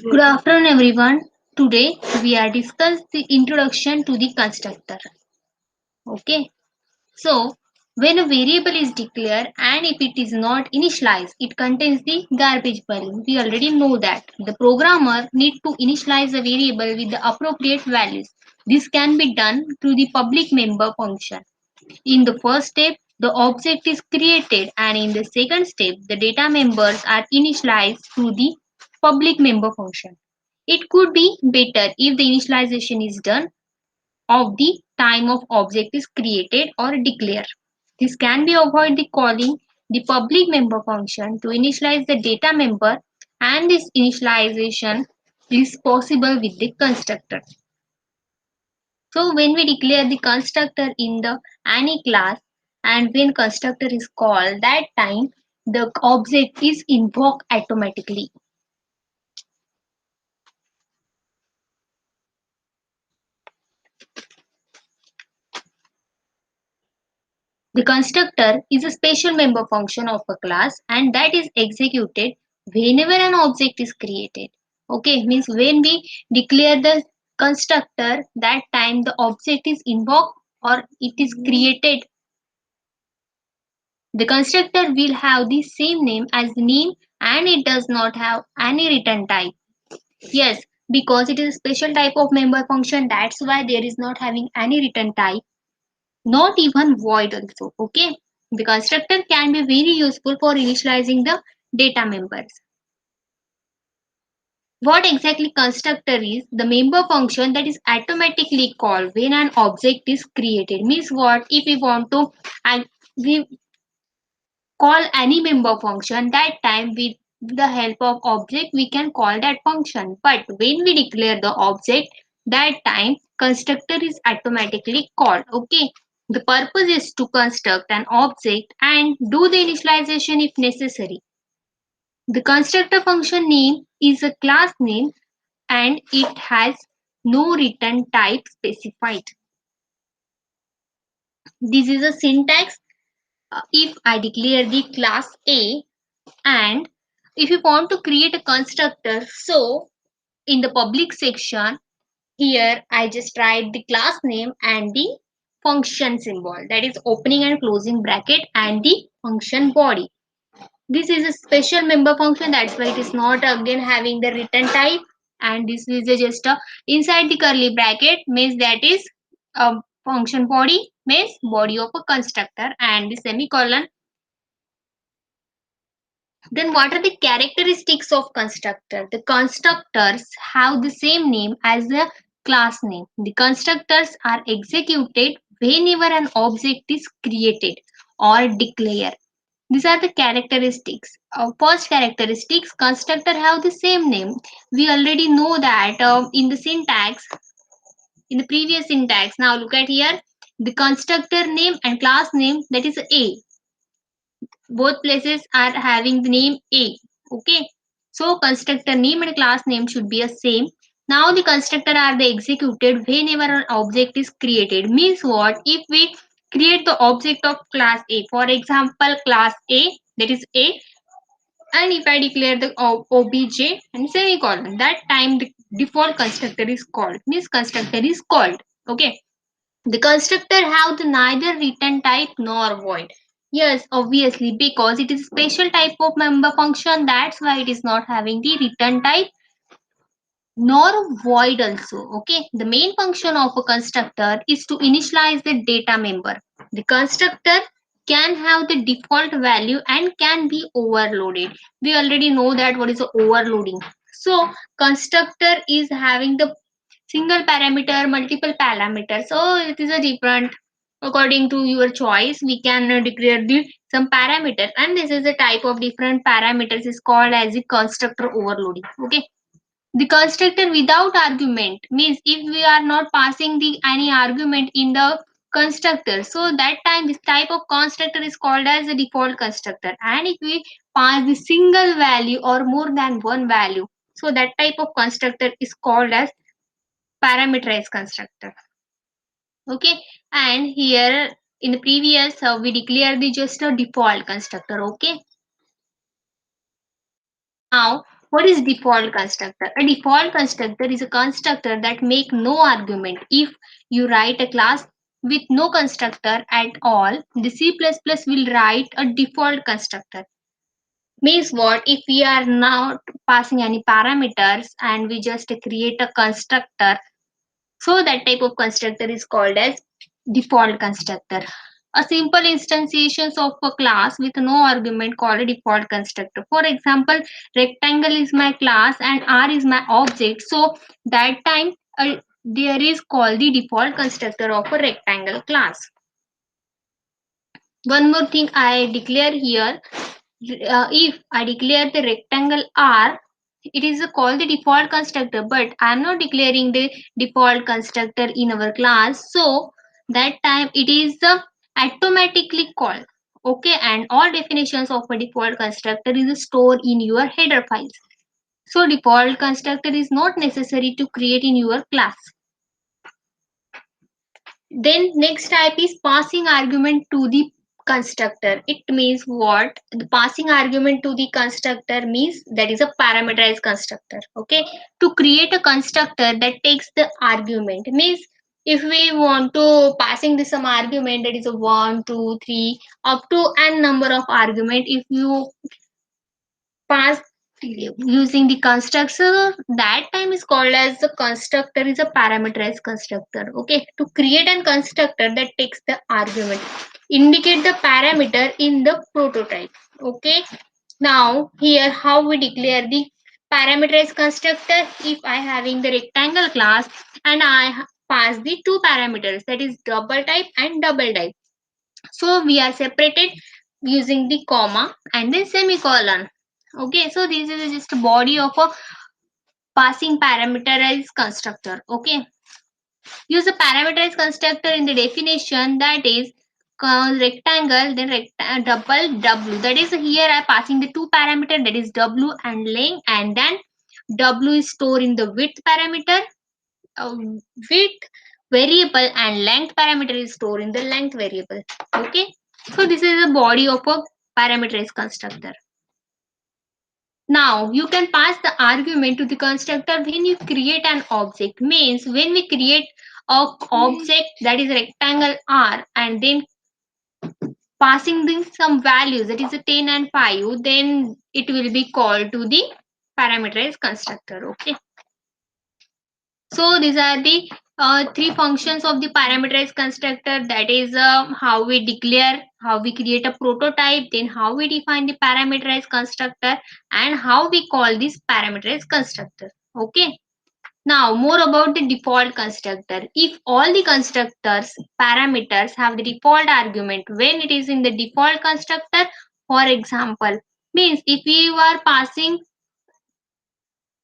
Good afternoon, everyone. Today we are discuss the introduction to the constructor. Okay. So when a variable is declared and if it is not initialized, it contains the garbage value. We already know that the programmer need to initialize the variable with the appropriate values. This can be done through the public member function. In the first step, the object is created, and in the second step, the data members are initialized through the public member function. It could be better if the initialization is done of the time of object is created or declared. This can be avoid the calling the public member function to initialize the data member, and this initialization is possible with the constructor. So when we declare the constructor in the any class, and when constructor is called, that time the object is invoked automatically. The constructor is a special member function of a class and that is executed whenever an object is created. Okay, means when we declare the constructor, that time the object is invoked or it is created. The constructor will have the same name as the name and it does not have any return type. Yes, because it is a special type of member function, that's why there is not having any return type, not even void also. Okay, the constructor can be very useful for initializing the data members. What exactly constructor is? The member function that is automatically called when an object is created. Means what? If we want to and we call any member function, that time with the help of object we can call that function. But when we declare the object, that time constructor is automatically called. Okay, the purpose is to construct an object and do the initialization if necessary. The constructor function name is a class name and it has no return type specified. This is a syntax. If I declare the class A, and if you want to create a constructor, so in the public section, here I just write the class name and the function symbol, that is opening and closing bracket, and the function body. This is a special member function, that's why it is not again having the return type, and this is just a inside the curly bracket means that is a function body, means body of a constructor, and the semicolon. Then what are the characteristics of constructor? The constructors have the same name as the class name. The constructors are executed whenever an object is created or declared. These are the characteristics. First characteristics, constructor have the same name. We already know that in the syntax, in the previous syntax. Now look at here, the constructor name and class name, that is A. Both places are having the name A. Okay, so constructor name and class name should be the same. Now the constructor are the executed whenever an object is created. Means what? If we create the object of class A, for example class A, that is A, and if I declare the obj and semicolon, that time the default constructor is called, means constructor is called. Okay, the constructor have the neither return type nor void. Yes, obviously, because it is a special type of member function, that's why it is not having the return type nor void also. Okay, the main function of a constructor is to initialize the data member. The constructor can have the default value and can be overloaded. We already know that what is the overloading. So constructor is having the single parameter, multiple parameters, so it is a different according to your choice. We can declare the some parameter, and this is a type of different parameters is called as the constructor overloading. Okay, the constructor without argument means if we are not passing the any argument in the constructor, so that time this type of constructor is called as a default constructor, and if we pass the single value or more than one value, so that type of constructor is called as parameterized constructor. Okay, and here in the previous we declare the just a default constructor. Okay, Now, what is default constructor? A default constructor is a constructor that make no argument. If you write a class with no constructor at all, the C++ will write a default constructor. Means what? If we are not passing any parameters and we just create a constructor, so that type of constructor is called as default constructor. A simple instantiation of a class with no argument called a default constructor. For example, rectangle is my class and R is my object. So that time there is called the default constructor of a rectangle class. One more thing I declare here, if I declare the rectangle R, it is called the default constructor, but I am not declaring the default constructor in our class. So that time it is automatically called. Okay, and all definitions of a default constructor is stored in your header files. So default constructor is not necessary to create in your class. Then next type is passing argument to the constructor. It means what? The passing argument to the constructor means that is a parameterized constructor. Okay. To create a constructor that takes the argument means if we want to passing this some argument that is a 1, 2, 3 up to n number of argument, if you pass using the constructor, that time is called as the constructor is a parameterized constructor. Okay, to create a constructor that takes the argument, indicate the parameter in the prototype. Okay, now here how we declare the parameterized constructor. If I having the rectangle class and I pass the two parameters, that is double type and double type, so we are separated using the comma and then semicolon. Okay, so this is just a body of a passing parameterized constructor. Okay, use a parameterized constructor in the definition, that is rectangle, then double w, that is here I passing the two parameter, that is w and length, and then w is stored in the width parameter, uh, width variable, and length parameter is stored in the length variable. Okay, so this is the body of a parameterized constructor. Now you can pass the argument to the constructor when you create an object. Means when we create a object that is rectangle R and then passing the some values, that is a 10 and 5, then it will be called to the parameterized constructor. Okay. So these are the three functions of the parameterized constructor, that is how we declare, how we create a prototype, then how we define the parameterized constructor, and how we call this parameterized constructor. Okay. Now more about the default constructor. If all the constructors parameters have the default argument when it is in the default constructor, for example, means if you are passing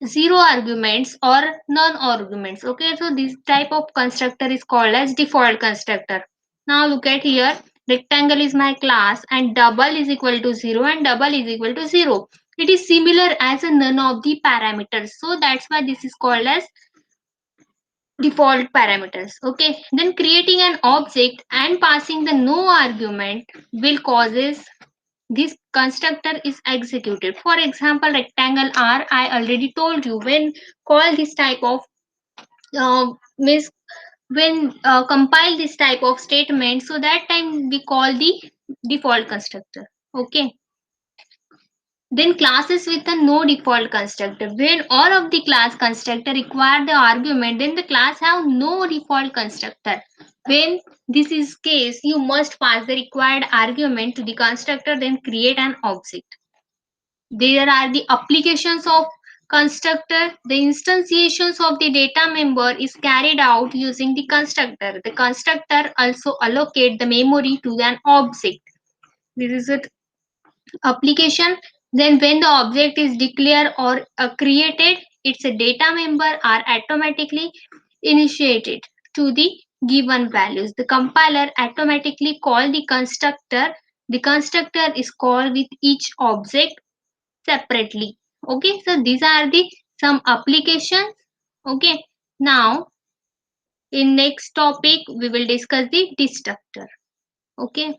zero arguments or none arguments. Okay, so this type of constructor is called as default constructor. Now look at here, rectangle is my class and double is equal to 0 and double is equal to 0. It is similar as a none of the parameters, so that's why this is called as default parameters. Okay, then creating an object and passing the no argument will causes this constructor is executed. For example, rectangle R, I already told you when call this type of means when compile this type of statement, so that time we call the default constructor. Okay. Then classes with a no default constructor. When all of the class constructor require the argument, then the class have no default constructor. When this is case, you must pass the required argument to the constructor, then create an object. There are the applications of constructor. The instantiations of the data member is carried out using the constructor. The constructor also allocate the memory to an object. This is it application. Then when the object is declared or created, its a data member are automatically initiated to the given values. The compiler automatically call the constructor. The constructor is called with each object separately. Okay, so these are the some applications. Okay, now in next topic we will discuss the destructor. Okay.